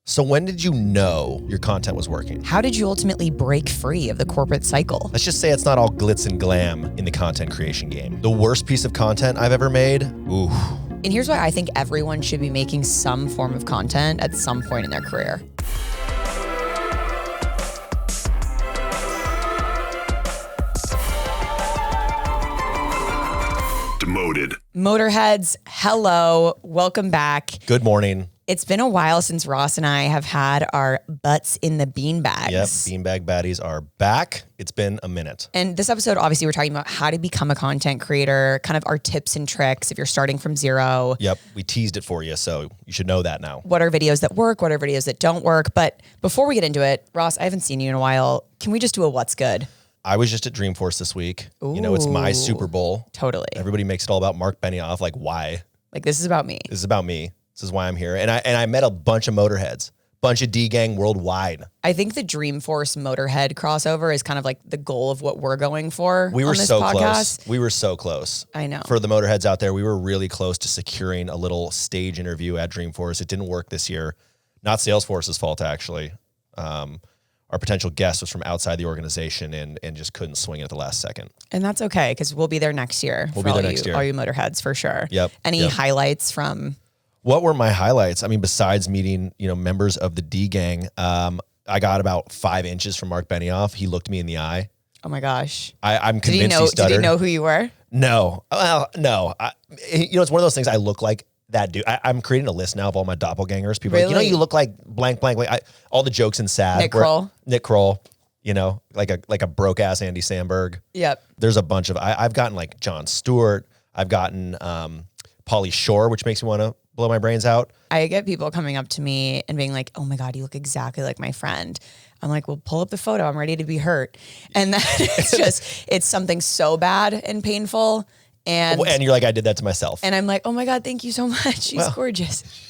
So when did you know your content was working? How did you ultimately break free of the corporate cycle? Let's just say it's not all glitz and glam in the content creation game. The worst piece of content I've ever made, ooh. And here's why I think everyone should be making some form of content at some point in their career. Demoted. Moterheads, hello, welcome back. Good morning. It's been a while since Ross and I have had our butts in the beanbags. Yep, beanbag baddies are back. It's been a minute. And this episode, obviously, we're talking about how to become a content creator, kind of our tips and tricks if you're starting from zero. Yep, we teased it for you, so you should know that now. What are videos that work? What are videos that don't work? But before we get into it, Ross, I haven't seen you in a while. Can we just do a what's good? I was just at Dreamforce this week. Ooh. You know, it's my Super Bowl. Totally. Everybody makes it all about Mark Benioff. Like, why? Like, this is about me. This is about me. This is why I'm here. And I met a bunch of Moterheads, bunch of D-gang worldwide. I think the Dreamforce Motorhead crossover is kind of like the goal of what we're going for. We were on this so podcast. close. We were so close. I know. For the Motorheads out there, we were really close to securing a little stage interview at Dreamforce. It didn't work this year. Not Salesforce's fault, actually. Our potential guest was from outside the organization and just couldn't swing it at the last second. And that's okay, because we'll be there next year. We'll be there next year. All you Motorheads, for sure. Yep. Any yep. highlights from... What were my highlights? I mean, besides meeting, members of the D gang, I got about 5 inches from Mark Benioff. He looked me in the eye. Oh my gosh. I'm convinced he stuttered. Did he know who you were? No. Well, no. It's one of those things. I look like that dude. I'm creating a list now of all my doppelgangers. People are like, you look like blank, blank. All the jokes in SAD. Nick Kroll. Like a broke ass Andy Samberg. Yep. There's a bunch of, I've gotten like Jon Stewart. I've gotten Pauly Shore, which makes me want to blow my brains out. I get people coming up to me and being like, oh my God, you look exactly like my friend. I'm like, well, pull up the photo. I'm ready to be hurt. And then it's something so bad and painful. And you're like, I did that to myself. And I'm like, oh my God, thank you so much. She's gorgeous.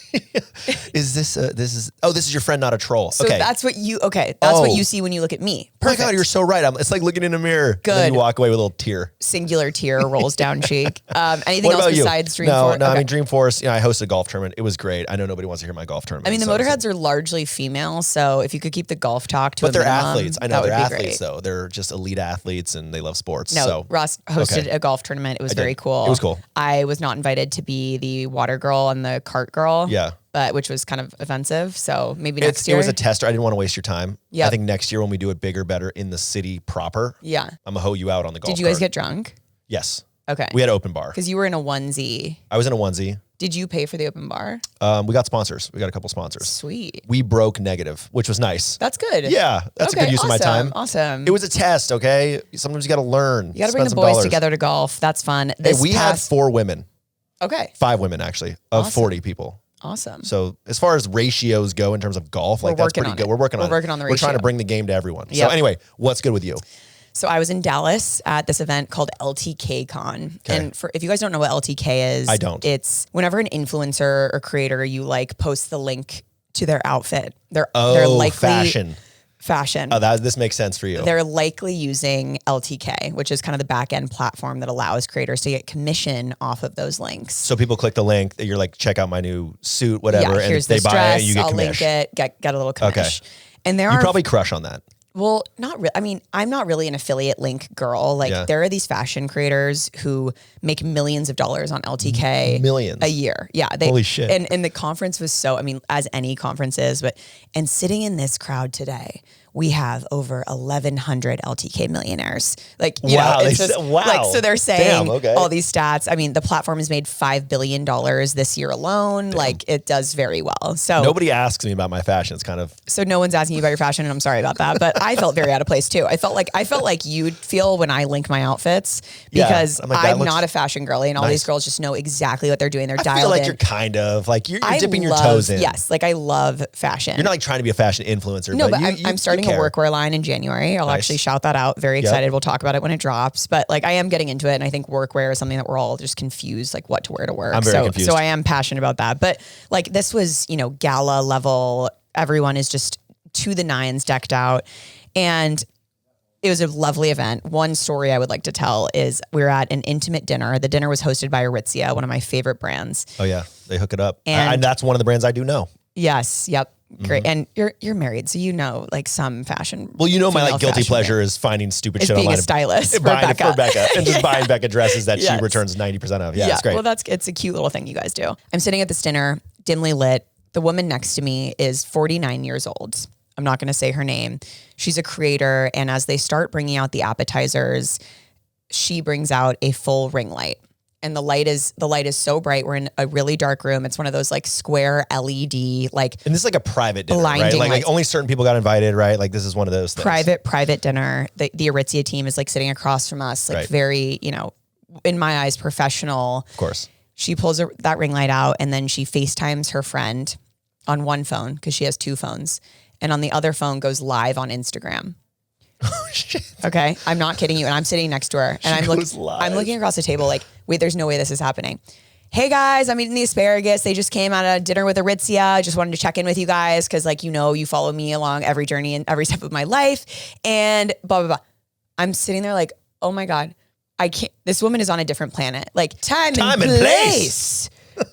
This is your friend, not a troll. So okay. That's what you see when you look at me. Perfect. Oh my God, you're so right. It's like looking in a mirror. Good. And then you walk away with a little tear. Singular tear rolls down cheek. Anything else besides Dreamforce? No, okay. I mean, Dreamforce, I hosted a golf tournament. It was great. I know nobody wants to hear my golf tournament. I mean, the Motorheads are largely female, so if you could keep the golf talk to But a they're minimum, athletes. I know they're athletes, great. though. They're just elite athletes and they love sports. No, Ross hosted a golf tournament. It was very cool. It was cool. I was not invited to be the water girl and the cart girl. Yeah. But which was kind of offensive. So maybe next year. It was a tester. I didn't want to waste your time. Yeah. I think next year when we do it bigger, better in the city proper. Yeah. I'm gonna hoe you out on the golf Did you guys get drunk? Yes. Okay. We had open bar. Because you were in a onesie. I was in a onesie. Did you pay for the open bar? We got sponsors. We got a couple sponsors. Sweet. We broke negative, which was nice. That's good. Yeah. That's a good use of my time. Awesome. It was a test, okay? Sometimes you got to learn. You got to bring the boys together to golf. That's fun. We had 4 women. Okay. 5 women, actually, of 40 people. Awesome. So as far as ratios go in terms of golf, that's pretty good. We're working on the ratio. We're trying to bring the game to everyone. Yep. So anyway, what's good with you? So I was in Dallas at this event called LTK Con. Okay. And if you guys don't know what LTK is, I don't. It's whenever an influencer or creator you posts the link to their outfit. They're likely fashion. Oh, this makes sense for you. They're likely using LTK, which is kind of the back end platform that allows creators to get commission off of those links. So people click the link, you're like, check out my new suit, whatever, yeah, and they buy it, you get I'll commish. link it, get a little commish. Okay. And you probably crush on that. Well, not really. I mean, I'm not really an affiliate link girl. There are these fashion creators who make millions of dollars on LTK. Millions. A year. Yeah. Holy shit. And the conference was as any conference is, and sitting in this crowd today, we have over 1,100 LTK millionaires. So they're saying all these stats. I mean, the platform has made $5 billion this year alone. Damn. It does very well. So nobody asks me about my fashion. It's kind of. So no one's asking you about your fashion, and I'm sorry about that. But I felt very out of place too. I felt like you'd feel when I link my outfits because I'm not a fashion girly, and all these girls just know exactly what they're doing. They're dialed in. I feel like you're kind of you're dipping your toes in. Yes, I love fashion. You're not trying to be a fashion influencer. No, but I'm starting a workwear line in January. I'll actually shout that out. Very excited. We'll talk about it when it drops. But I am getting into it, and I think workwear is something that we're all just confused, what to wear to work. I'm very confused. So I am passionate about that. But this was, gala level. Everyone is just to the nines decked out. And it was a lovely event. One story I would like to tell is we were at an intimate dinner. The dinner was hosted by Aritzia, one of my favorite brands. Oh yeah, they hook it up. And that's one of the brands I do know. Yes. Yep. great. And you're married, so you know like some fashion. Well, you know my like guilty pleasure is finding stupid shit being online. A stylist for Becca and just buying Becca dresses that she returns 90% of. Yeah, it's great. Well, it's a cute little thing you guys do. I'm sitting at this dinner, dimly lit. The woman next to me is 49 years old. I'm not going to say her name. She's a creator, and as they start bringing out the appetizers, she brings out a full ring light. And the light is so bright. We're in a really dark room. It's one of those like square LED like. And this is like a private dinner, right? Like only certain people got invited, right? Like this is one of those things. Private dinner. The Aritzia team is like sitting across from us, like very, in my eyes, professional. Of course. She pulls that ring light out and then she FaceTimes her friend on one phone because she has two phones, and on the other phone goes live on Instagram. Oh shit. Okay. I'm not kidding you. And I'm sitting next to her and I'm looking across the table like, wait, there's no way this is happening. Hey guys, I'm eating the asparagus. They just came out of dinner with Aritzia. I just wanted to check in with you guys. Cause like, you follow me along every journey and every step of my life and blah, blah, blah. I'm sitting there like, oh my God, I can't, this woman is on a different planet. Like time and place.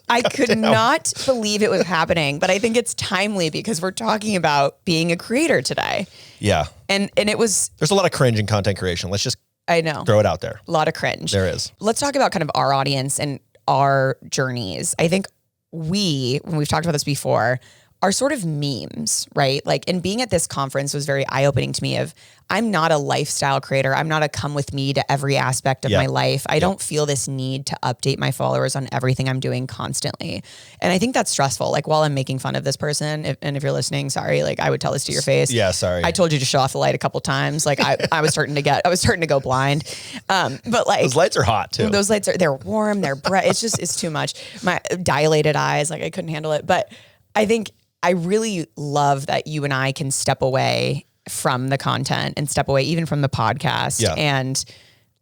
I could not believe it was happening, but I think it's timely because we're talking about being a creator today. Yeah. And it was... There's a lot of cringe in content creation. Let's just throw it out there. A lot of cringe. There is. Let's talk about kind of our audience and our journeys. I think when we've talked about this before, are sort of memes, right? Like, and being at this conference was very eye-opening to me of, I'm not a lifestyle creator. I'm not a come with me to every aspect of my life. I don't feel this need to update my followers on everything I'm doing constantly. And I think that's stressful. Like while I'm making fun of this person, if you're listening, sorry, like I would tell this to your face. Yeah, sorry. I told you to shut off the light a couple times. Like I was starting to go blind. But like those lights are hot too. Those lights they're warm, they're bright. It's too much. My dilated eyes, like I couldn't handle it. But I think I really love that you and I can step away from the content and step away even from the podcast and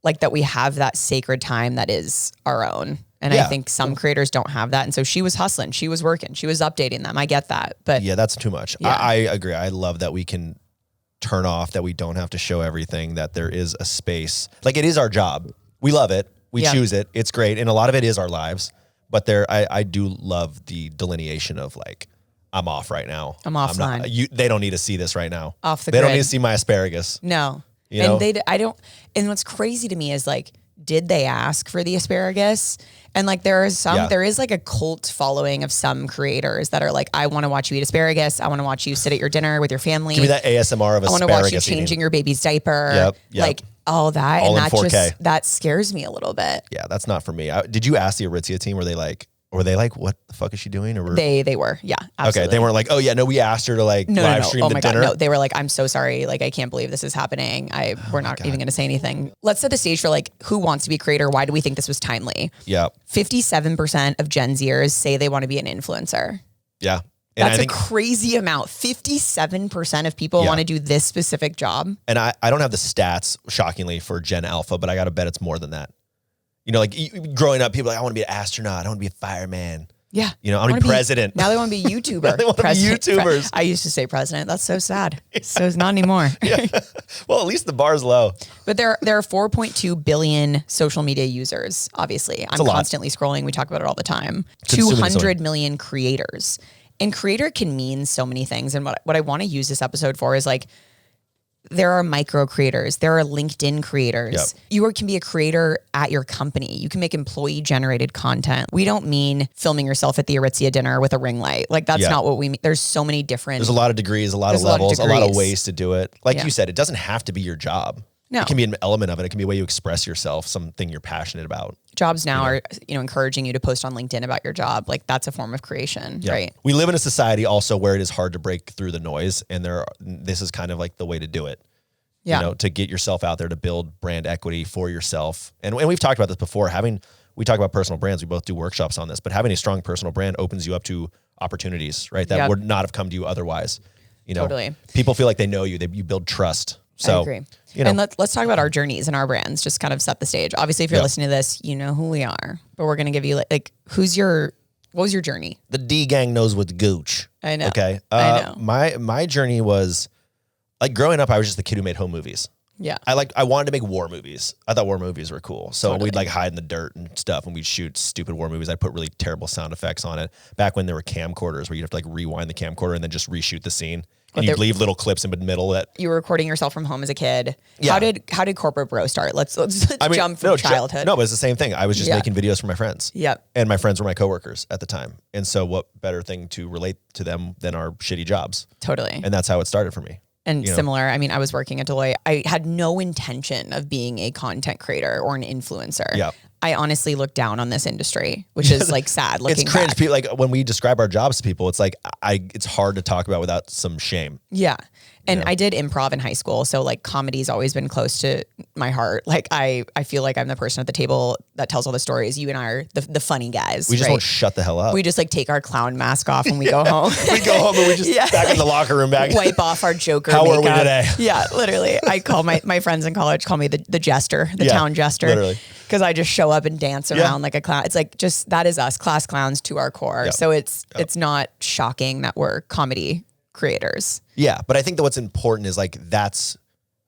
like that we have that sacred time that is our own. And I think some creators don't have that. And so she was hustling, she was working, she was updating them. I get that. But yeah, that's too much. Yeah. I agree. I love that we can turn off, that we don't have to show everything, that there is a space. Like it is our job. We love it. We choose it. It's great. And a lot of it is our lives. But I do love the delineation of like, I'm off right now. I'm offline. They don't need to see this right now. Off the They grid. don't need to see my asparagus. No. You know? And what's crazy to me is like, did they ask for the asparagus? And like, there is like a cult following of some creators that are like, I want to watch you eat asparagus. I want to watch you sit at your dinner with your family. Give me that ASMR of asparagus. I want to watch you changing your baby's diaper. Yep. Like all that. All and in 4K. That scares me a little bit. Yeah, that's not for me. Did you ask the Aritzia team? Were they like, what the fuck is she doing? Or they were, yeah, absolutely. Okay, they weren't like, oh yeah, no, we asked her to like live stream the dinner. No, they were like, I'm so sorry, like I can't believe this is happening. We're not even going to say anything. Let's set the stage for like who wants to be a creator. Why do we think this was timely? Yeah, 57% of Gen Zers say they want to be an influencer. Yeah, and that's a crazy amount. 57% of people want to do this specific job. And I don't have the stats, shockingly, for Gen Alpha, but I got to bet it's more than that. You know, like growing up, people are like, I want to be an astronaut. I want to be a fireman. Yeah. You know, I want to be president. Now they want to be YouTuber. Now they want to be YouTubers. I used to say president. That's so sad. So it's not anymore. Yeah. Well, at least the bar's low. But there are 4.2 billion social media users, obviously. I'm constantly scrolling. We talk about it all the time. 200 million creators. And creator can mean so many things. And what I want to use this episode for is like, there are micro creators. There are LinkedIn creators. Yep. You can be a creator at your company. You can make employee generated content. We don't mean filming yourself at the Aritzia dinner with a ring light. Like that's not what we mean. There's so many different. There's a lot of degrees, a lot of levels, a lot of ways to do it. Like you said, it doesn't have to be your job. No. It can be an element of it. It can be a way you express yourself, something you're passionate about. Jobs now are, encouraging you to post on LinkedIn about your job. Like that's a form of creation, right? We live in a society also where it is hard to break through the noise, and this is kind of like the way to do it. Yeah. You know, to get yourself out there, to build brand equity for yourself. And we've talked about this before. We talk about personal brands. We both do workshops on this, but having a strong personal brand opens you up to opportunities, right? That would not have come to you otherwise. You know, totally. People feel like they know you. You build trust. So, I agree. And let's talk about our journeys and our brands. Just kind of set the stage. Obviously, if you're listening to this, you know who we are. But we're going to give you like what was your journey? The D gang knows what's gooch. I know. Okay. I know. My journey was like growing up. I was just the kid who made home movies. Yeah. I wanted to make war movies. I thought war movies were cool. So we'd like hide in the dirt and stuff and we'd shoot stupid war movies. I'd put really terrible sound effects on it. Back when there were camcorders where you'd have to like rewind the camcorder and then just reshoot the scene. And you'd leave little clips in the middle that you were recording yourself from home as a kid. Yeah. How did Corporate Bro start? Let's jump from childhood. No, but it's the same thing. I was just making videos for my friends. Yep. And my friends were my coworkers at the time. And so what better thing to relate to them than our shitty jobs? Totally. And that's how it started for me. And similar, I mean, I was working at Deloitte. I had no intention of being a content creator or an influencer. Yeah. I honestly look down on this industry, which is like sad looking It's cringe. back. People, like when we describe our jobs to people, it's like, it's hard to talk about without some shame. Yeah. And I did improv in high school. So like comedy's always been close to my heart. Like I feel like I'm the person at the table that tells all the stories. You and I are the funny guys. We just won't shut the hell up. We just like take our clown mask off when we go home. We go home and we just back in the locker room wipe off our Joker How makeup. are we today? Yeah, literally. I call my friends in college call me the jester, the town jester. Literally. Because I just show up and dance around like a clown. It's like just that is us, class clowns to our core. Yep. So it's not shocking that we're comedy creators. Yeah, but I think that what's important is like that's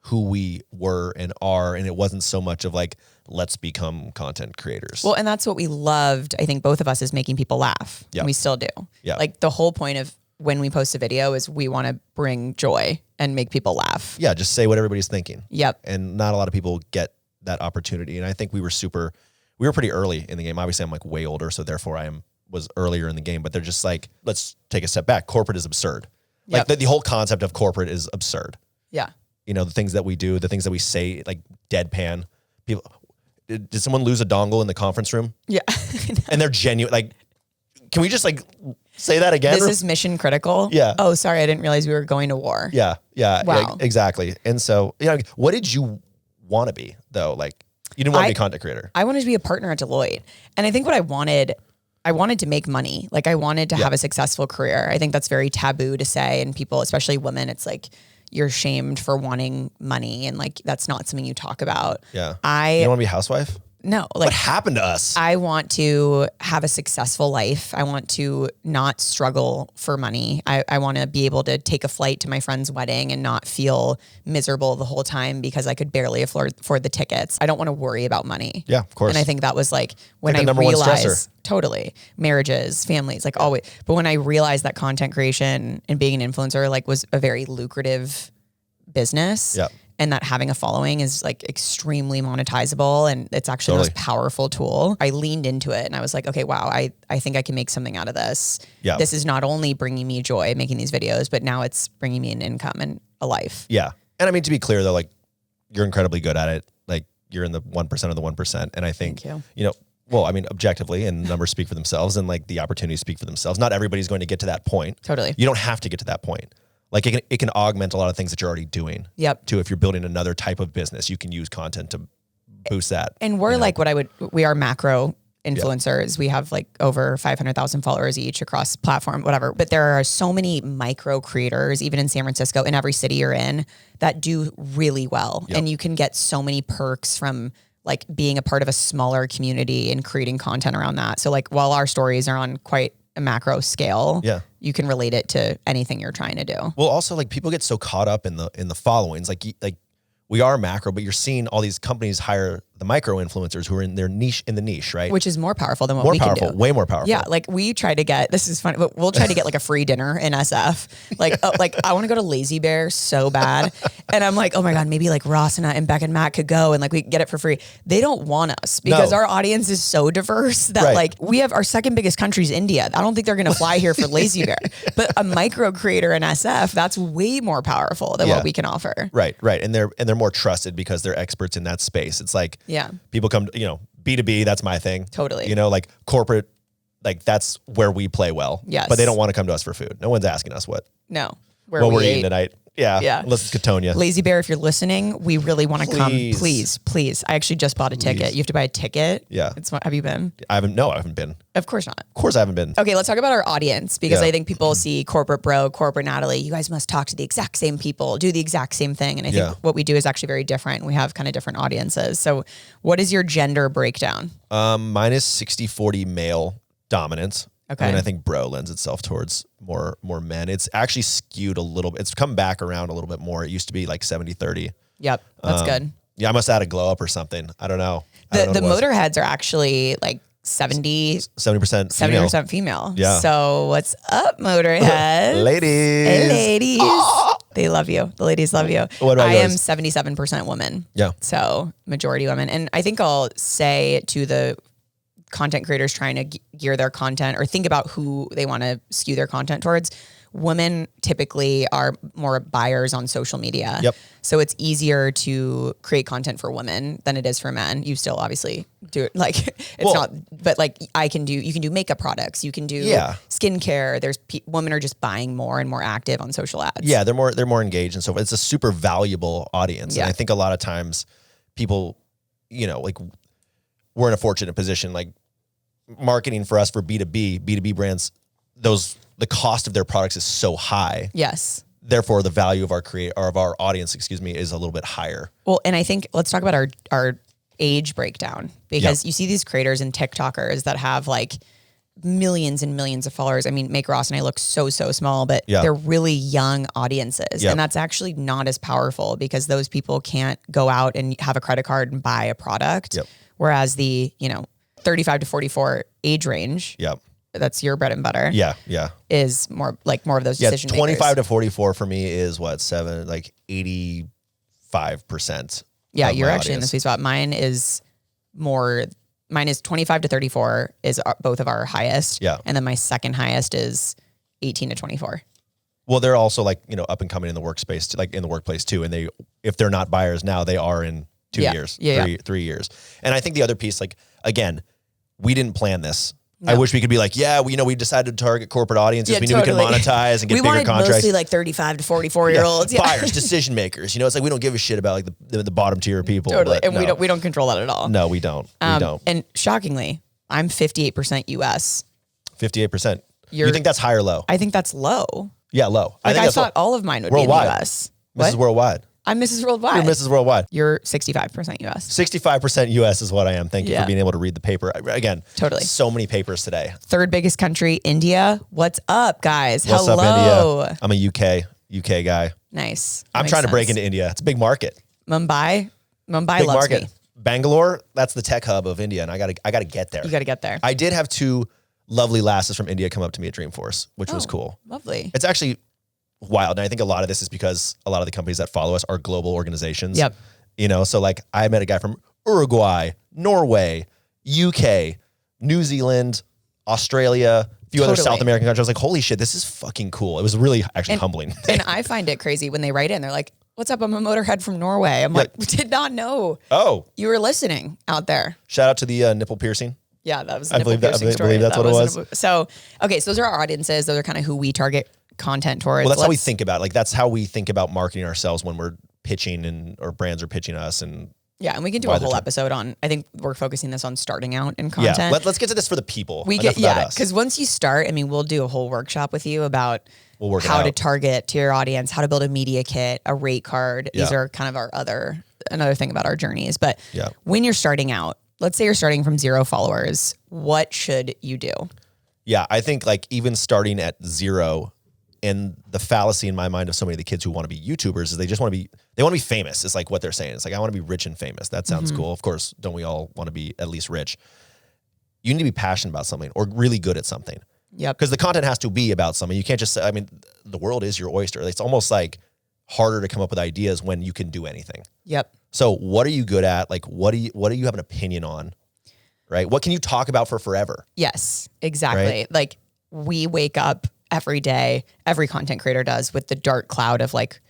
who we were and are, and it wasn't so much of like let's become content creators. Well, and that's what we loved. I think both of us is making people laugh. Yep. And we still do. Yeah. Like the whole point of when we post a video is we want to bring joy and make people laugh. Yeah, just say what everybody's thinking. Yep. And not a lot of people get that opportunity, and I think we were pretty early in the game. Obviously, I'm like way older, so therefore was earlier in the game. But they're just like, let's take a step back. Corporate is absurd. Like the whole concept of corporate is absurd. Yeah. You know, the things that we do, the things that we say, like deadpan. People, did someone lose a dongle in the conference room? Yeah. And they're genuine. Like, can we just like say that again? This is mission critical. Yeah. Oh, sorry. I didn't realize we were going to war. Yeah. Yeah. Wow. Exactly. And so, what did you want to be though? Like you didn't want to be a content creator. I wanted to be a partner at Deloitte. And I think what I wanted to make money. Like I wanted to have a successful career. I think that's very taboo to say. And people, especially women, it's like you're shamed for wanting money. And like, that's not something you talk about. Yeah. You don't want to be a housewife? No. Like what happened to us? I want to have a successful life. I want to not struggle for money. I want to be able to take a flight to my friend's wedding and not feel miserable the whole time because I could barely afford the tickets. I don't want to worry about money. Yeah, of course. And I think that was like when I realized totally marriages, families, like always. But when I realized that content creation and being an influencer like was a very lucrative business. Yeah. And that having a following is like extremely monetizable and it's actually the most powerful tool. I leaned into it and I was like, okay, wow, I think I can make something out of this. Yeah. This is not only bringing me joy making these videos, but now it's bringing me an income and a life. Yeah. And I mean, to be clear though, like you're incredibly good at it. Like you're in the 1% of the 1%. And I think, well, I mean, objectively and numbers speak for themselves and like the opportunities speak for themselves. Not everybody's going to get to that point. Totally. You don't have to get to that point. Like it can augment a lot of things that you're already doing. Yep. Too, if you're building another type of business, you can use content to boost that. And we're like we are macro influencers. Yep. We have like over 500,000 followers each across platform, whatever. But there are so many micro creators, even in San Francisco, in every city you're in, that do really well. Yep. And you can get so many perks from like being a part of a smaller community and creating content around that. So like while our stories are on quite a macro scale, you can relate it to anything you're trying to do. Well, also like people get so caught up in the followings, like we are macro, but you're seeing all these companies hire the micro influencers who are in their niche, right? Which is more powerful than what we can do. Way more powerful. Yeah. Like we try to get, this is funny, but we'll try to get like a free dinner in SF. Like, like I want to go to Lazy Bear so bad. And I'm like, oh my God, maybe like Ross and Beck and Matt could go and like we get it for free. They don't want us because our audience is so diverse that like we have our second biggest country is India. I don't think they're going to fly here for Lazy Bear, but a micro creator in SF, that's way more powerful than what we can offer. Right. And they're more trusted because they're experts in that space. It's like, people come, B2B, that's my thing. Totally. Like corporate, like that's where we play well. Yes. But they don't want to come to us for food. No one's asking us what we're eating tonight. Yeah. Unless it's Katonia. Lazy Bear, if you're listening, we really want to come. Please. I actually just bought a ticket. You have to buy a ticket. Yeah. Have you been? I haven't been. Of course not. Of course I haven't been. Okay, let's talk about our audience because I think people see Corporate Bro, Corporate Natalie. You guys must talk to the exact same people, do the exact same thing. And I think what we do is actually very different. We have kind of different audiences. So what is your gender breakdown? Mine is 60-40 male dominance. Okay. And I think bro lends itself towards more men. It's actually skewed a little bit. It's come back around a little bit more. It used to be like 70-30. Yep. That's good. Yeah, I must add a glow up or something. I don't know. The Moterheads are actually like 70% female. Yeah. So what's up, Moterheads? Ladies. Hey, ladies. Oh. They love you. The ladies love you. What about yours? I am 77% women. Yeah. So majority women. And I think I'll say to the content creators trying to gear their content or think about who they want to skew their content towards, women typically are more buyers on social media. Yep. So it's easier to create content for women than it is for men. You still obviously do it. Like it's not, but like you can do makeup products. You can do skincare. Women are just buying more and more active on social ads. Yeah. They're more engaged. And so it's a super valuable audience. Yeah. And I think a lot of times people, like we're in a fortunate position, like marketing for us for B2B brands, the cost of their products is so high. Yes. Therefore, the value of our audience, is a little bit higher. Well, and I think let's talk about our age breakdown because you see these creators and TikTokers that have like millions and millions of followers. I mean, Make Ross and I look so small, but they're really young audiences. And that's actually not as powerful because those people can't go out and have a credit card and buy a product. Yep. Whereas the, 35 to 44 age range. Yep. That's your bread and butter. Yeah. Is more of those decision 25 makers. to 44 for me is 85%. Yeah, you're actually in the sweet spot. Mine is 25 to 34 is both of our highest. Yeah. And then my second highest is 18 to 24. Well, they're also like, up and coming in the workspace, like in the workplace too. And if they're not buyers now, they are in 2 years, 3 years. And I think the other piece, like, again, we didn't plan this. No. I wish we could be like, we decided to target corporate audiences. We knew we could monetize and get bigger contracts. We wanted mostly like 35 to 44-year-olds. Buyers, decision makers. It's like we don't give a shit about like the bottom tier people. Totally. And we don't control that at all. No, we don't. We don't. And shockingly, I'm 58% US. 58%. You think that's high or low? I think that's low. Yeah, low. I thought all of mine would be in the US. Mrs. Worldwide. I'm Mrs. Worldwide. You're Mrs. Worldwide. You're 65% US. 65% US is what I am. Thank you for being able to read the paper. Again, totally. So many papers today. Third biggest country, India. What's up, guys? What's up, India? I'm a UK guy. Nice. I'm trying to break into India. It's a big market. Mumbai big loves market. Me. Bangalore, that's the tech hub of India, and I gotta get there. You gotta get there. I did have 2 lovely lasses from India come up to me at Dreamforce, which was cool. Lovely. It's actually wild. And I think a lot of this is because a lot of the companies that follow us are global organizations. Yep. So like I met a guy from Uruguay, Norway, UK, New Zealand, Australia, a few other South American countries. I was like, holy shit, this is fucking cool. It was really actually humbling. And I find it crazy when they write in, they're like, what's up? I'm a Motorhead from Norway. I'm like, did not know. Oh. You were listening out there. Shout out to the nipple piercing. Yeah, that was the I believe that's what it was. So those are our audiences. Those are kind of who we target content towards. Well, that's how we think about it. Like that's how we think about marketing ourselves when we're pitching or brands are pitching us. And we can do a whole episode on, I think we're focusing this on starting out in content. Yeah, let's get to this for the people. Because once you start, we'll do a whole workshop with you about how to target to your audience, how to build a media kit, a rate card. These are kind of another thing about our journeys. But when you're starting out, let's say you're starting from 0 followers, what should you do? Yeah, I think like even starting at 0, and the fallacy in my mind of so many of the kids who want to be YouTubers is they want to be famous. It's like what they're saying. It's like, I want to be rich and famous. That sounds cool. Of course, don't we all want to be at least rich? You need to be passionate about something or really good at something. Yep. Because the content has to be about something. You can't just say, the world is your oyster. It's almost like harder to come up with ideas when you can do anything. Yep. So what are you good at? Like, what do you have an opinion on? Right? What can you talk about for forever? Yes, exactly. Right? Like we wake up every day, every content creator does, with the dark cloud of like,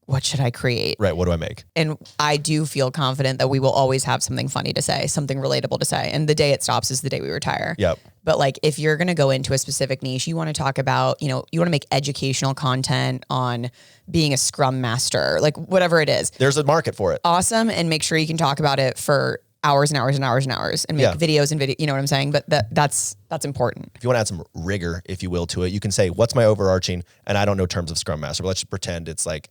what should I create? Right. What do I make? And I do feel confident that we will always have something funny to say, something relatable to say. And the day it stops is the day we retire. Yep. But like, if you're going to go into a specific niche, you want to talk about, you want to make educational content on being a Scrum Master, like whatever it is. There's a market for it. Awesome. And make sure you can talk about it for hours and hours and hours and hours and make videos and video, you know what I'm saying? But that's important. If you want to add some rigor, if you will, to it, you can say, what's my overarching, and I don't know terms of Scrum Master, but let's just pretend it's like,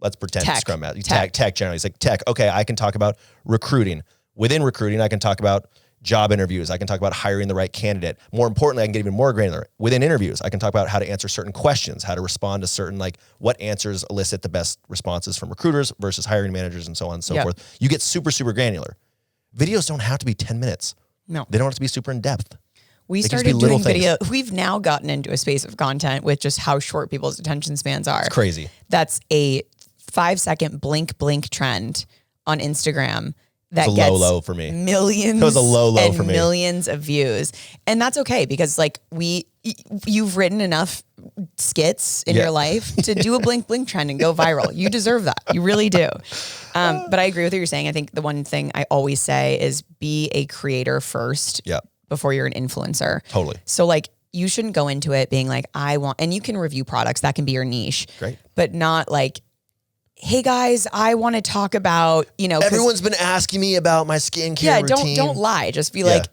Scrum Master. Tech generally. It's like tech. Okay, I can talk about recruiting. Within recruiting, I can talk about job interviews. I can talk about hiring the right candidate. More importantly, I can get even more granular. Within interviews, I can talk about how to answer certain questions, how to respond to certain, like what answers elicit the best responses from recruiters versus hiring managers and so on and so forth. You get super, super granular. Videos don't have to be 10 minutes. No. They don't have to be super in depth. We started doing video. We've now gotten into a space of content with just how short people's attention spans are. It's crazy. That's a 5-second blink trend on Instagram. That was a gets low for me. Millions. That was a low for me. Millions of views. And that's okay because like you've written enough skits in your life to do a blink trend and go viral. You deserve that. You really do. But I agree with what you're saying. I think the one thing I always say is be a creator first before you're an influencer. Totally. So like you shouldn't go into it being like, and you can review products. That can be your niche. Great. But not like, hey guys, I want to talk about, everyone's been asking me about my skincare routine. Don't lie. Just be like,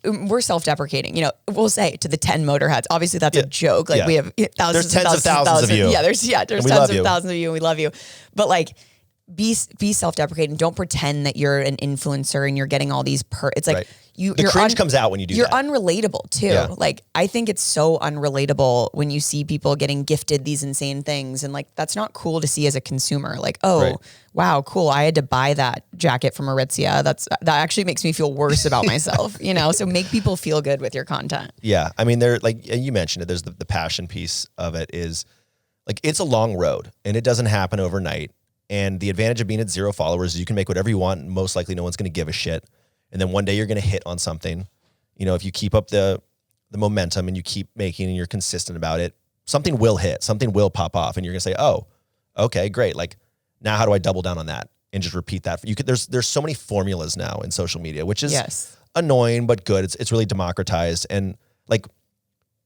we're self-deprecating. We'll say to the 10 Moterheads. Obviously that's a joke. Like we have thousands of thousands of you. Yeah, there's tons of thousands of you and we love you. But like be self-deprecating. Don't pretend that you're an influencer and you're getting all these it's like the cringe comes out when you do you're that. You're unrelatable too. Yeah. Like I think it's so unrelatable when you see people getting gifted these insane things and like that's not cool to see as a consumer. Like, wow, cool. I had to buy that jacket from Aritzia. That actually makes me feel worse about myself, So make people feel good with your content. Yeah. I mean, like you mentioned it, there's the passion piece of it is like it's a long road and it doesn't happen overnight. And the advantage of being at 0 followers is you can make whatever you want. And most likely no one's going to give a shit. And then one day you're going to hit on something. If you keep up the momentum and you keep making and you're consistent about it, something will hit, something will pop off. And you're going to say, oh, okay, great. Like now how do I double down on that and just repeat that? There's so many formulas now in social media, which is annoying, but good. It's really democratized. And like,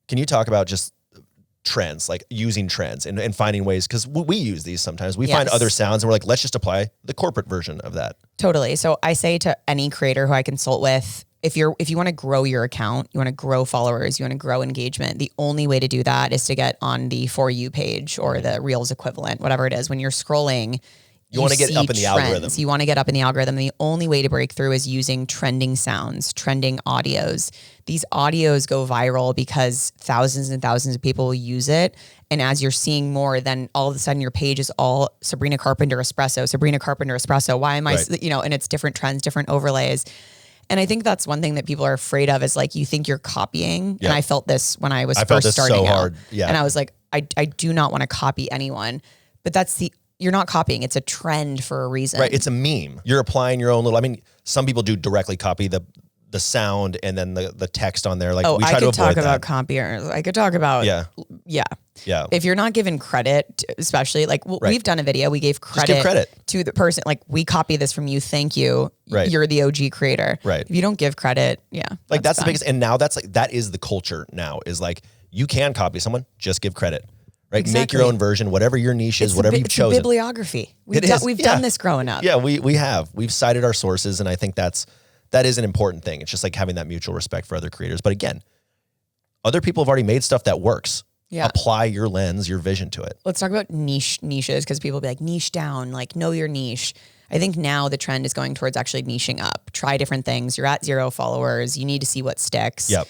can you talk about just trends, like using trends and finding ways, because we use these sometimes. We find other sounds and we're like, let's just apply the corporate version of that. Totally. So I say to any creator who I consult with, if you want to grow your account, you want to grow followers, you want to grow engagement, the only way to do that is to get on the For You page or the Reels equivalent, whatever it is. When you're scrolling, you want to get up in the algorithm. You want to get up in the algorithm. The only way to break through is using trending sounds, trending audios. These audios go viral because thousands and thousands of people will use it. And as you're seeing more, then all of a sudden your page is all Sabrina Carpenter espresso. Why am I, and it's different trends, different overlays. And I think that's one thing that people are afraid of is like, you think you're copying. And I felt this when I was first starting out. Yeah. And I was like, I do not want to copy anyone, but you're not copying. It's a trend for a reason. Right. It's a meme. You're applying your own some people do directly copy the sound and then the text on there. Like we try to avoid that. I could talk about copiers. I could talk about, yeah. If you're not given credit, especially like we've done a video, we gave credit to the person. Like we copy this from you. Thank you. Right. You're the OG creator. Right. If you don't give credit, like that's the biggest. And now that is the culture now is like, you can copy someone, just give credit. Right. Exactly. Make your own version, whatever your niche is, whatever you've chosen. It's bibliography. We've done this growing up. Yeah, we have. We've cited our sources, and I think that is an important thing. It's just like having that mutual respect for other creators. But again, other people have already made stuff that works. Yeah. Apply your lens, your vision to it. Let's talk about niches because people will be like, niche down, like know your niche. I think now the trend is going towards actually niching up. Try different things. You're at 0 followers. You need to see what sticks. Yep.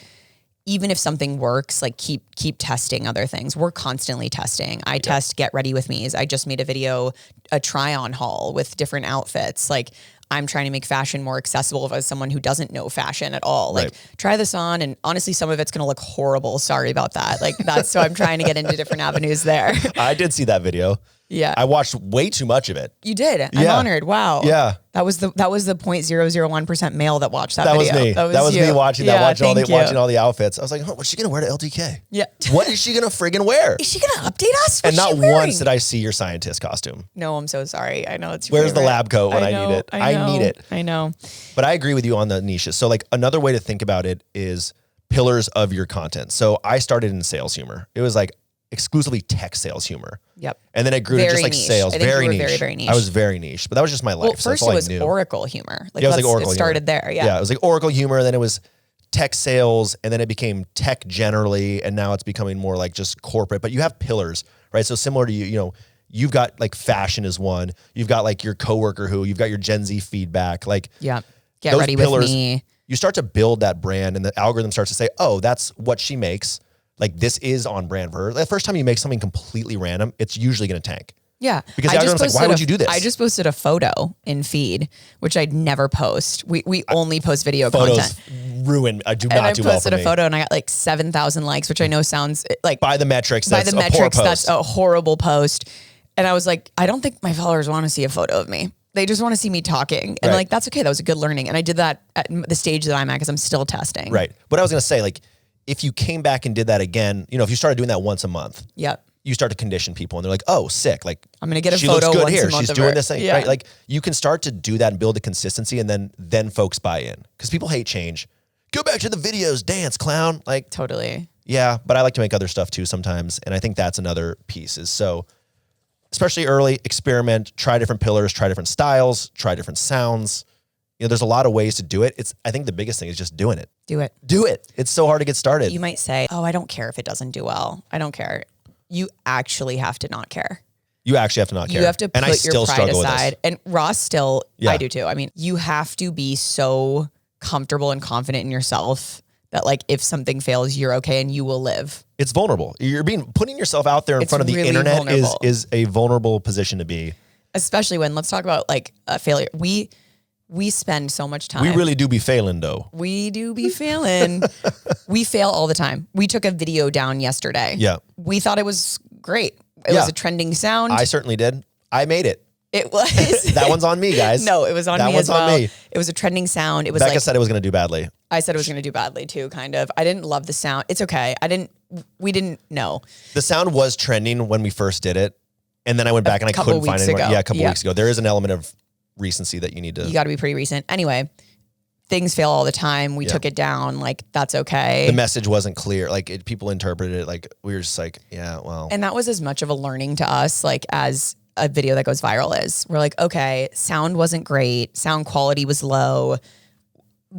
Even if something works, like keep testing other things. We're constantly testing. I test Get Ready With Me's. I just made a video, a try-on haul with different outfits. Like I'm trying to make fashion more accessible as someone who doesn't know fashion at all. Like try this on, and honestly, some of it's going to look horrible. Sorry about that. Like so I'm trying to get into different avenues there. I did see that video. Yeah. I watched way too much of it. You did. I'm honored. Wow. Yeah. That was the 0.001% male that watched that video. Was me. That was me watching that, watching all the outfits. I was like, what's she going to wear to LTK? Yeah. What is she going to friggin' wear? Is she going to update us? And not once did I see your scientist costume. No, I'm so sorry. I know it's your Where's favorite. the lab coat when I need it? I need it. I know. But I agree with you on the niches. So like another way to think about it is pillars of your content. So I started in sales humor. It was like exclusively tech sales humor. Yep. And then I grew to just like niche. sales. Very niche. Very, very niche. I was very niche, but that was just my life. Well, first it was Oracle humor. Like, it was like Oracle It started humor. there. Yeah. Yeah. It was like Oracle humor. Then it was tech sales. And then it became tech generally. And now it's becoming more like just corporate, but you have pillars, right? So similar to you've got like fashion is one. You've got like your coworker you've got your Gen Z feedback. Like Get Ready With Me. you start to build that brand and the algorithm starts to say, oh, that's what she makes. Like this is on brand for her. The first time you make something completely random, it's usually going to tank. Yeah. Because the algorithm's like, why would you do this? I just posted a photo in feed, which I'd never post. We only post video photos content. Ruin. I do not do well for me. I posted a photo and I got like 7,000 likes, which I know sounds like by the metrics, that's a poor post. That's a horrible post. And I was like, I don't think my followers want to see a photo of me. They just want to see me talking. And like, that's okay. That was a good learning. And I did that at the stage that I'm at because I'm still testing. Right. But I was going to say, like, if you came back and did that again, if you started doing that once a month, you start to condition people and they're like, oh, sick. Like, I'm going to get a she photo looks good once here. a month. She's doing this thing, right? Like, you can start to do that and build a consistency and then folks buy in because people hate change. Go back to the videos, dance, clown. Like, totally. Yeah. But I like to make other stuff too sometimes. And I think that's another piece is so, especially early, experiment, try different pillars, try different styles, try different sounds. There's a lot of ways to do it. I think the biggest thing is just doing it. Do it. Do it. It's so hard to get started. You might say, oh, I don't care if it doesn't do well. I don't care. You actually have to not care. You actually have to not care. You have to put your pride aside. And Ross still, I do too. I mean, you have to be so comfortable and confident in yourself that like if something fails, you're okay and you will live. It's vulnerable. Putting yourself out there in front of the internet is a vulnerable position to be. Especially when, let's talk about like a failure. We spend so much time. We really do be failing though. We do be failing. We fail all the time. We took a video down yesterday. Yeah. We thought it was great. It was a trending sound. I certainly did. I made it. It was. That one's on me, guys. No, it was on me as well. On me. It was a trending sound. It was Becca said it was going to do badly. I said it was going to do badly too, kind of. I didn't love the sound. It's okay. We didn't know. The sound was trending when we first did it. And then I went back and I couldn't find it anymore. Yeah, a couple weeks ago. There is an element of recency that you got to be pretty recent. Anyway, things fail all the time. We took it down. Like, that's okay. The message wasn't clear. Like, people interpreted it. Like, we were just like, yeah, well. And that was as much of a learning to us, like, as a video that goes viral is. We're like, okay, sound wasn't great. Sound quality was low.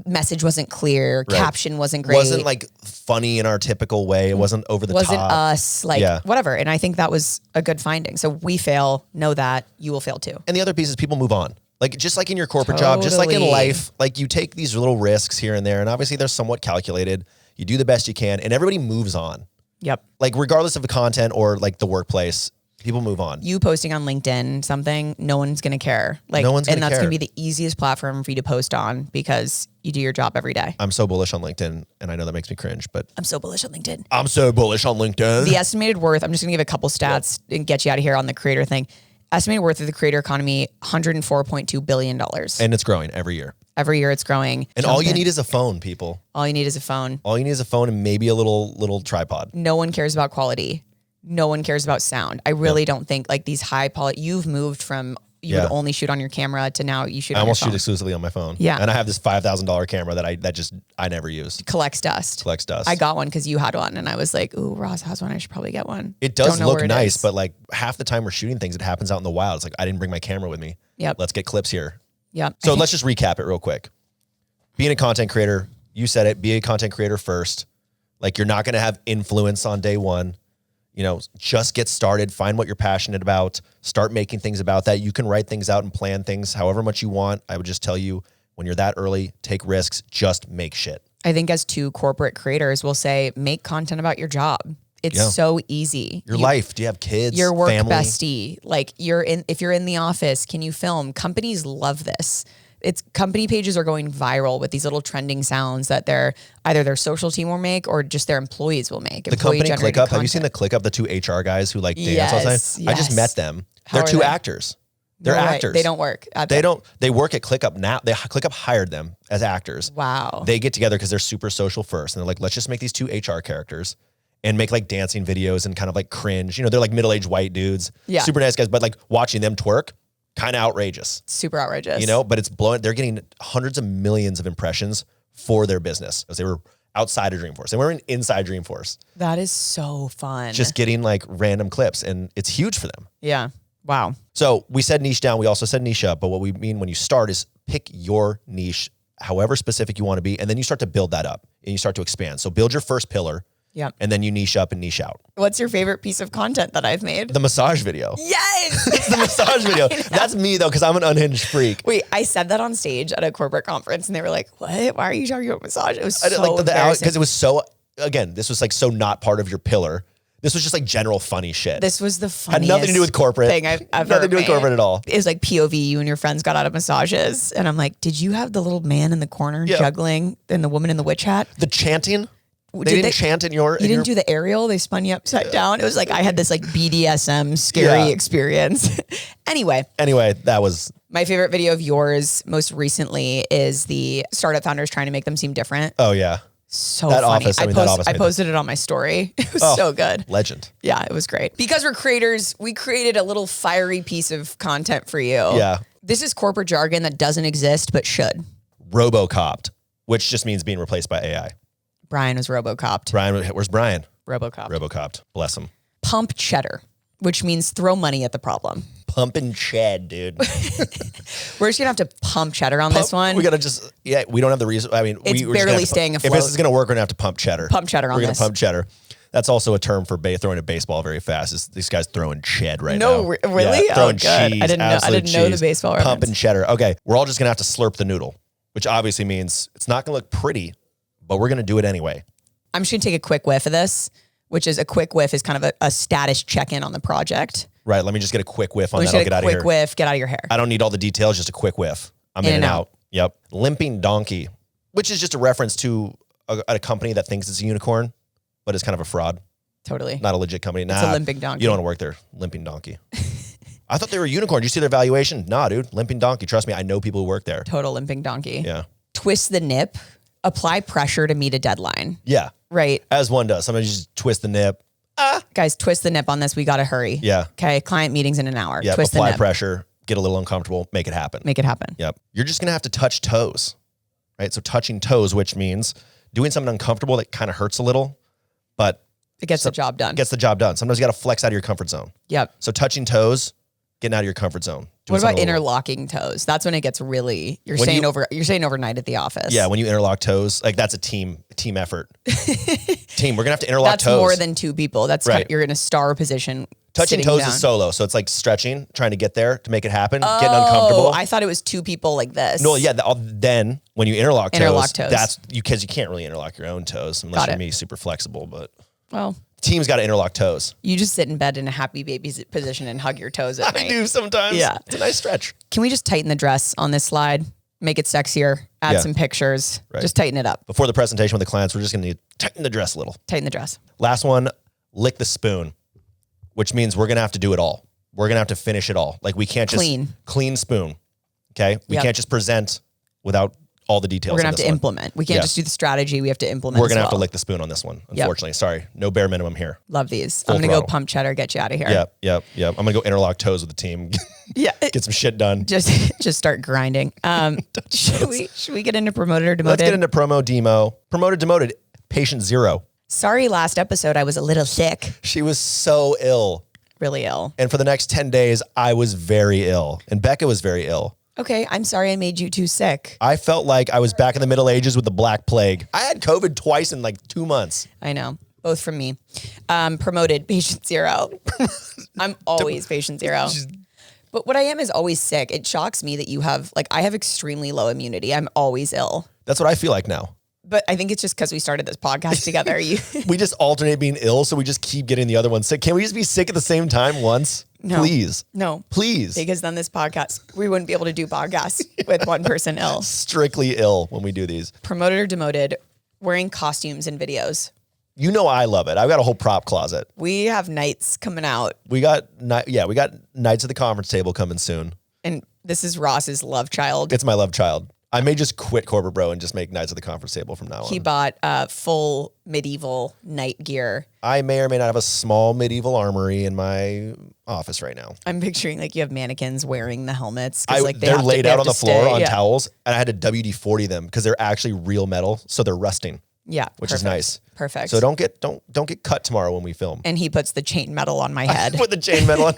Message wasn't clear. Right. Caption wasn't great. Wasn't like funny in our typical way. It wasn't over the top. Wasn't us. Like, whatever. And I think that was a good finding. So we fail. Know that. You will fail too. And the other piece is people move on. Like, just like in your corporate job, just like in life, like you take these little risks here and there. And obviously they're somewhat calculated. You do the best you can and everybody moves on. Yep. Like, regardless of the content or like the workplace, people move on. You posting on LinkedIn something, no one's going to care. Like, no one's going to care. And that's going to be the easiest platform for you to post on because you do your job every day. I'm so bullish on LinkedIn, and I know that makes me cringe, but I'm so bullish on LinkedIn. I'm so bullish on LinkedIn. The estimated worth, I'm just going to give a couple stats and get you out of here on the creator thing. Estimated worth of the creator economy, $104.2 billion. And it's growing every year. Every year it's growing. And all you need is a phone, people. All you need is a phone. All you need is a phone and maybe a little tripod. No one cares about quality. No one cares about sound. I really don't think like these high quality. You've moved from you would only shoot on your camera to now you shoot on your phone. I almost shoot exclusively on my phone. Yeah. And I have this $5,000 camera that I never use. Collects dust. I got one because you had one and I was like, ooh, Ross has one. I should probably get one. It does look nice, but like half the time we're shooting things, it happens out in the wild. It's like, I didn't bring my camera with me. Yep. Let's get clips here. Yep. So let's just recap it real quick. Being a content creator, you said it, be a content creator first. Like, you're not going to have influence on day one. Just get started, find what you're passionate about, start making things about that. You can write things out and plan things however much you want. I would just tell you, when you're that early, take risks, just make shit. I think as two corporate creators, we'll say, make content about your job. It's so easy. Your life. Do you have kids? Your work family? bestie. Like, if you're in the office, can you film? Companies love this. Company pages are going viral with these little trending sounds that either their social team will make or just their employees will make. The company ClickUp. Have you seen the ClickUp, the two HR guys who like dance all the time? Yes. I just met them. They're two actors. They're actors. They don't work. They work at ClickUp now. ClickUp hired them as actors. Wow. They get together because they're super social first. And they're like, let's just make these two HR characters and make like dancing videos and kind of like cringe. They're like middle-aged white dudes. Yeah. Super nice guys. But like watching them twerk, kind of outrageous. Super outrageous. But it's blowing. They're getting hundreds of millions of impressions for their business because they were outside of Dreamforce. They weren't inside Dreamforce. That is so fun. Just getting like random clips, and it's huge for them. Yeah. Wow. So we said niche down. We also said niche up. But what we mean when you start is pick your niche, however specific you want to be, and then you start to build that up and you start to expand. So build your first pillar. Yep. And then you niche up and niche out. What's your favorite piece of content that I've made? The massage video. Yes! It's the massage video. That's me, though, because I'm an unhinged freak. Wait, I said that on stage at a corporate conference, and they were like, what? Why are you talking about massage? It was so embarrassing. Because it was so, again, this was like so not part of your pillar. This was just like general funny shit. This was the funniest had nothing to do with corporate. Thing I've ever Nothing to do with corporate at all. It was like POV, you and your friends got out of massages. And I'm like, did you have the little man in the corner juggling and the woman in the witch hat? The chanting? They didn't chant in your... You didn't do the aerial? They spun you upside down? It was like I had this like BDSM scary experience. Anyway, that was... My favorite video of yours most recently is the startup founders trying to make them seem different. Oh, yeah. So that funny. Office, I posted it on my story. It was so good. Legend. Yeah, it was great. Because we're creators, we created a little fiery piece of content for you. Yeah. This is corporate jargon that doesn't exist, but should. Robocopped, which just means being replaced by AI. Brian was robocopped. Where's Brian? Robocopped. Bless him. Pump cheddar, which means throw money at the problem. Pumping ched, dude. We're just gonna have to pump cheddar on this one. We gotta just, we don't have the reason. I mean, it's barely staying afloat. If this is gonna work, we're gonna have to pump cheddar. Pump cheddar on this. We're gonna pump cheddar. That's also a term for throwing a baseball very fast. This guy's throwing ched right now. No, really? Yeah, throwing cheese. I didn't know the baseball reference. Pumping cheddar. Okay, we're all just gonna have to slurp the noodle, which obviously means it's not gonna look pretty, but we're gonna do it anyway. I'm just gonna take a quick whiff of this, which is a quick whiff is kind of a status check-in on the project. Right. Let me just get a quick whiff on that. I'll get out of here. Quick whiff, get out of your hair. I don't need all the details, just a quick whiff. I'm in and out. Yep. Limping donkey, which is just a reference to a company that thinks it's a unicorn, but it's kind of a fraud. Totally. Not a legit company. It's a limping donkey. You don't want to work there. Limping donkey. I thought they were a unicorn. Did you see their valuation? Nah, dude. Limping donkey. Trust me, I know people who work there. Total limping donkey. Yeah. Twist the nip. Apply pressure to meet a deadline. Yeah. Right. As one does. Somebody just twist the nip. Guys, twist the nip on this. We got to hurry. Yeah. Okay. Client meetings in an hour. Yeah. Twist apply the nip. pressure. Get a little uncomfortable. Make it happen. Make it happen. Yep. You're just going to have to touch toes. Right. So touching toes, which means doing something uncomfortable that kind of hurts a little, but it gets the job done. Gets the job done. Sometimes you got to flex out of your comfort zone. Yep. So touching toes, getting out of your comfort zone. What about interlocking toes? That's when it gets really, you're staying overnight at the office. Yeah, when you interlock toes, like that's a team effort. We're gonna have to interlock toes. That's more than two people. That's right. You're in a star position. Touching toes is solo, so it's like stretching, trying to get there to make it happen, getting uncomfortable. I thought it was two people like this. No, yeah. Then when you interlock toes, that's because you can't really interlock your own toes unless you're me, super flexible. But team's got to interlock toes. You just sit in bed in a happy baby position and hug your toes at night. I do sometimes. Yeah, it's a nice stretch. Can we just tighten the dress on this slide? Make it sexier. Add some pictures. Right. Just tighten it up. Before the presentation with the clients, we're just going to tighten the dress a little. Tighten the dress. Last one, lick the spoon, which means we're going to have to do it all. We're going to have to finish it all. Like we can't just clean spoon. Okay. We can't just present without all the details. We're going to have to implement. We can't just do the strategy. We have to implement. We're going to have to lick the spoon on this one. Unfortunately. Sorry. No bare minimum here. Love these. I'm going to go pump cheddar, get you out of here. Yep. I'm going to go interlock toes with the team. Get some shit done. Just start grinding. Should we get into promoted or demoted? Let's get into promo demo. Promoted, demoted. Patient 0. Sorry, last episode I was a little sick. She was so ill. Really ill. And for the next 10 days, I was very ill. And Becca was very ill. Okay, I'm sorry I made you too sick. I felt like I was back in the Middle Ages with the Black Plague. I had COVID twice in like 2 months. I know. Both from me. Promoted, patient 0. I'm always patient 0. But what I am is always sick. It shocks me that you have, I have extremely low immunity. I'm always ill. That's what I feel like now. But I think it's just because we started this podcast together. We just alternate being ill, so we just keep getting the other one sick. Can we just be sick at the same time once? No. Please. No. Please. Because then this podcast, we wouldn't be able to do podcasts with one person ill. Strictly ill when we do these. Promoted or demoted, wearing costumes in videos. You know I love it. I've got a whole prop closet. We have nights coming out. We got nights at the conference table coming soon. And this is Ross's love child. It's my love child. I may just quit Corporate Bro and just make nights at the conference table from now on. He bought full medieval night gear. I may or may not have a small medieval armory in my office right now. I'm picturing you have mannequins wearing the helmets. They're laid out on the floor on towels, and I had to WD-40 them because they're actually real metal, so they're rusting. Yeah, which is nice. Perfect. So don't get cut tomorrow when we film. And he puts the chain metal on my head. Put the chain metal on.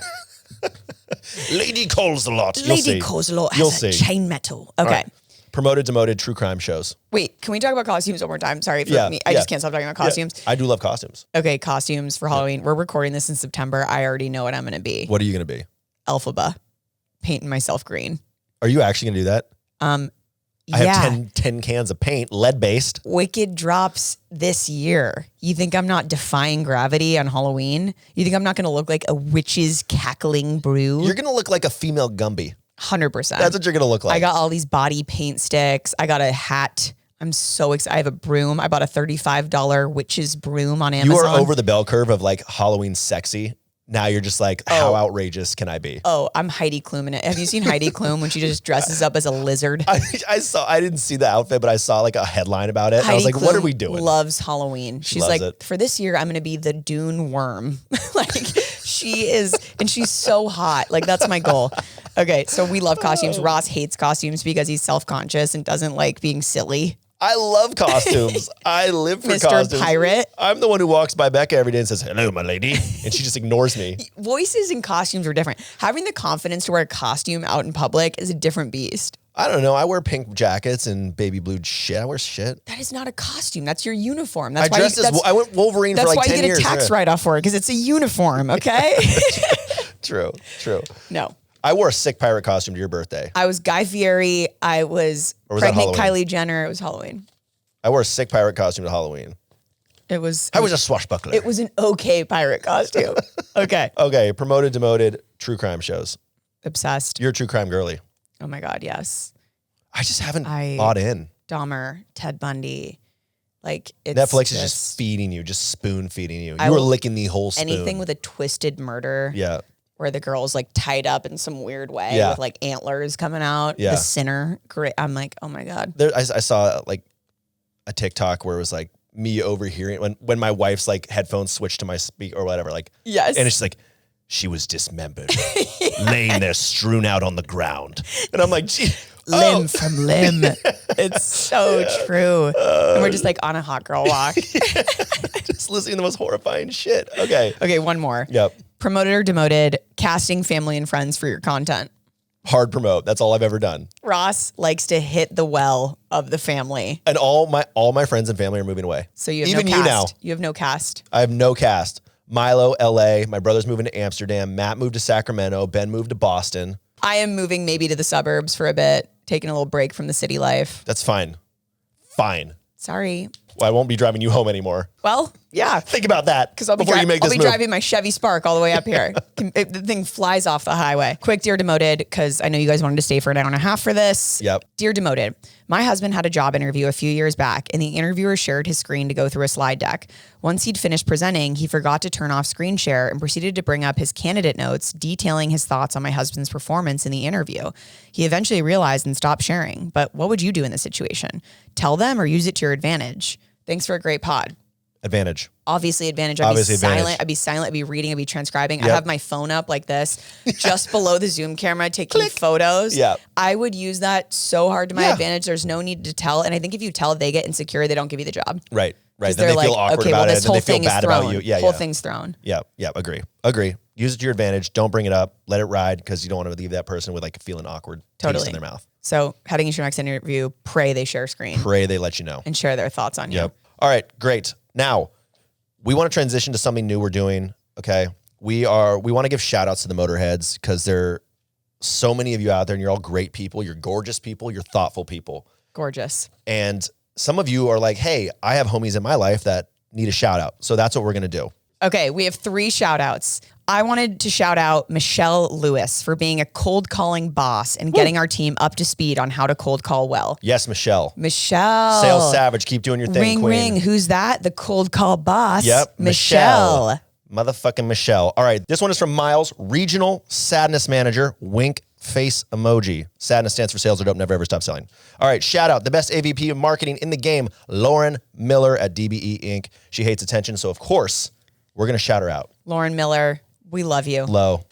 Lady Coleslot. Lady Coleslot has a chain metal. Okay. Right. Promoted, demoted, true crime shows. Wait, can we talk about costumes one more time? Sorry for me. I just can't stop talking about costumes. Yeah. I do love costumes. Okay, costumes for Halloween. We're recording this in September. I already know what I'm going to be. What are you going to be? Elphaba. Painting myself green. Are you actually going to do that? I have 10 cans of paint, lead-based. Wicked drops this year. You think I'm not defying gravity on Halloween? You think I'm not going to look like a witch's cackling brew? You're going to look like a female Gumby. 100%. That's what you're going to look like. I got all these body paint sticks. I got a hat. I'm so excited. I have a broom. I bought a $35 witch's broom on Amazon. You are over the bell curve of like Halloween sexy. Now you're just like, how outrageous can I be? Oh, I'm Heidi Klum in it. Have you seen Heidi Klum when she just dresses up as a lizard? I didn't see the outfit, but I saw like a headline about it. Heidi I was like, Klum what are we doing? Loves Halloween. She's like, for this year, I'm going to be the Dune worm. Like she is, and she's so hot. Like that's my goal. Okay. So we love costumes. Ross hates costumes because he's self-conscious and doesn't like being silly. I love costumes. I live for Mr. costumes. Pirate. I'm the one who walks by Becca every day and says, hello, my lady. And she just ignores me. Voices and costumes are different. Having the confidence to wear a costume out in public is a different beast. I don't know. I wear pink jackets and baby blue shit. I wear shit. That is not a costume. That's your uniform. I went Wolverine for like 10 years. That's why you get a tax write-off for it, because it's a uniform, okay? True. No. I wore a sick pirate costume to your birthday. I was Guy Fieri. I was pregnant Kylie Jenner. It was Halloween. I wore a sick pirate costume to Halloween. I was a swashbuckler. It was an okay pirate costume. Okay. Okay. Promoted, demoted, true crime shows. Obsessed. You're a true crime girly. Oh my God, yes. I just haven't bought in. Dahmer, Ted Bundy. Like Netflix is just feeding you, just spoon feeding you. You were licking the whole spoon. Anything with a twisted murder. Yeah. Where the girl's like tied up in some weird way with like antlers coming out. Yeah. The Sinner. Great. I'm like, oh my God. I saw like a TikTok where it was like me overhearing when my wife's like headphones switched to my speak or whatever. Like, yes. And it's like, she was dismembered, laying there strewn out on the ground. And I'm like, gee. Limb from limb. It's so true. And we're just like on a hot girl walk. Just listening to the most horrifying shit. Okay, one more. Yep. Promoted or demoted, casting family and friends for your content. Hard promote. That's all I've ever done. Ross likes to hit the well of the family. And all my friends and family are moving away. So you have even no cast. You now. You have no cast. I have no cast. Milo, LA. My brother's moving to Amsterdam. Matt moved to Sacramento. Ben moved to Boston. I am moving maybe to the suburbs for a bit, taking a little break from the city life. That's fine. Fine. Sorry. Well, I won't be driving you home anymore. Well, yeah. Think about that because I'll be driving my Chevy Spark all the way up here. The thing flies off the highway. Quick, Dear Demoted, because I know you guys wanted to stay for an hour and a half for this. Yep. Dear Demoted, my husband had a job interview a few years back, and the interviewer shared his screen to go through a slide deck. Once he'd finished presenting, he forgot to turn off screen share and proceeded to bring up his candidate notes detailing his thoughts on my husband's performance in the interview. He eventually realized and stopped sharing. But what would you do in this situation? Tell them or use it to your advantage? Thanks for a great pod. Advantage. Obviously advantage. I'd be silent. I'd be reading. I'd be transcribing. Yep. I have my phone up like this, just below the Zoom camera, taking photos. Yeah. I would use that so hard to my advantage. There's no need to tell. And I think if you tell, they get insecure. They don't give you the job. Right. Then they feel awkward about it. And they feel bad about you. Yeah. Whole thing's thrown. Yeah. Agree. Use it to your advantage. Don't bring it up. Let it ride because you don't want to leave that person with like feeling awkward taste in their mouth. So heading into your next interview, pray they share screen. Pray they let you know. And share their thoughts on you. All right, great. Now, we want to transition to something new we're doing, okay? We want to give shout outs to the Moterheads because there are so many of you out there and you're all great people. You're gorgeous people. You're thoughtful people. Gorgeous. And some of you are like, hey, I have homies in my life that need a shout out. So that's what we're going to do. Okay, we have 3 shout outs. I wanted to shout out Michelle Lewis for being a cold calling boss and getting our team up to speed on how to cold call well. Yes, Michelle. Michelle. Sales Savage, keep doing your thing, ring, queen. Ring, who's that? The cold call boss. Yep, Michelle. Motherfucking Michelle. All right, this one is from Miles, Regional Sadness Manager, wink face emoji. Sadness stands for sales are dope, never ever stop selling. All right, shout out the best AVP of marketing in the game, Lauren Miller at DBE Inc. She hates attention, so of course, we're going to shout her out. Lauren Miller. We love you. Low.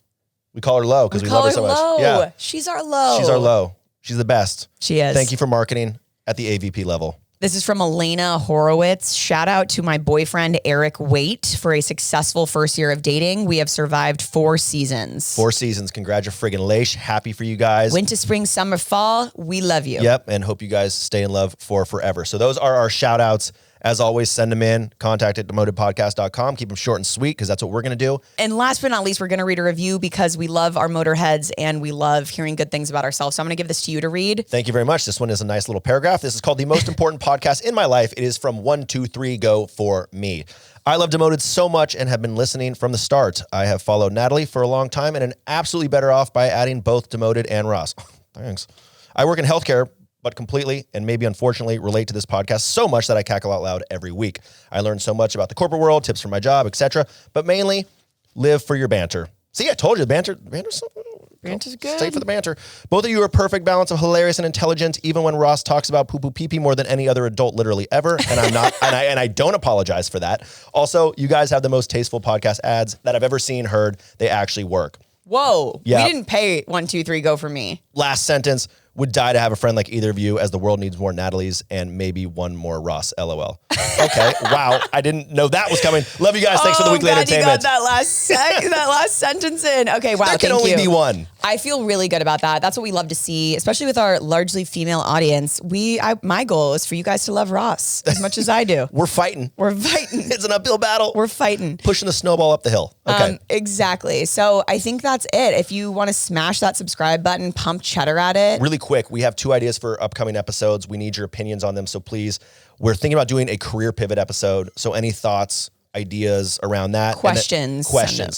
We call her Low because we love her so much. Low. Yeah. She's our Low. She's our Low. She's the best. She is. Thank you for marketing at the AVP level. This is from Elena Horowitz. Shout out to my boyfriend, Eric Waite, for a successful first year of dating. We have survived 4 seasons. 4 seasons. Congratulations. Happy for you guys. Winter, spring, summer, fall. We love you. Yep. And hope you guys stay in love for forever. So those are our shout outs. As always, send them in. Contact at demotedpodcast.com. Keep them short and sweet because that's what we're going to do. And last but not least, we're going to read a review because we love our Motorheads and we love hearing good things about ourselves. So I'm going to give this to you to read. Thank you very much. This one is a nice little paragraph. This is called The Most Important Podcast in My Life. It is from 123 Go for me. I love Demoted so much and have been listening from the start. I have followed Natalie for a long time and am absolutely better off by adding both Demoted and Ross. Thanks. I work in healthcare, but completely and maybe unfortunately relate to this podcast so much that I cackle out loud every week. I learn so much about the corporate world, tips for my job, etc. But mainly, live for your banter. See, I told you, banter's good. Stay for the banter. Both of you are a perfect balance of hilarious and intelligent, even when Ross talks about poo-poo pee-pee more than any other adult literally ever, and I'm not, and I don't apologize for that. Also, you guys have the most tasteful podcast ads that I've ever seen, heard. They actually work. Whoa. Yeah. We didn't pay 123 Go for me. Last sentence. Would die to have a friend like either of you, as the world needs more Natalies and maybe one more Ross. LOL. Okay. Wow. I didn't know that was coming. Love you guys. Thanks for the weekly entertainment. You got that last sentence in. Okay. Wow. There can only be one. I feel really good about that. That's what we love to see, especially with our largely female audience. My goal is for you guys to love Ross as much as I do. We're fighting. It's an uphill battle. We're fighting. Pushing the snowball up the hill. Okay. Exactly. So I think that's it. If you want to smash that subscribe button, pump cheddar at it. Really quick, we have 2 ideas for upcoming episodes. We need your opinions on them. So please, we're thinking about doing a career pivot episode. So any thoughts, ideas around that? Questions.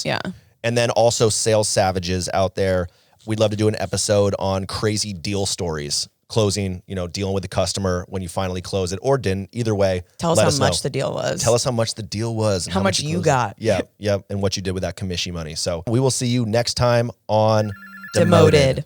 Yeah. And then also sales savages out there. We'd love to do an episode on crazy deal stories, closing, dealing with the customer when you finally close it or didn't. Either way, tell us how much the deal was. Tell us how much the deal was. And how much you got. Yeah. And what you did with that commission money. So we will see you next time on Demoted.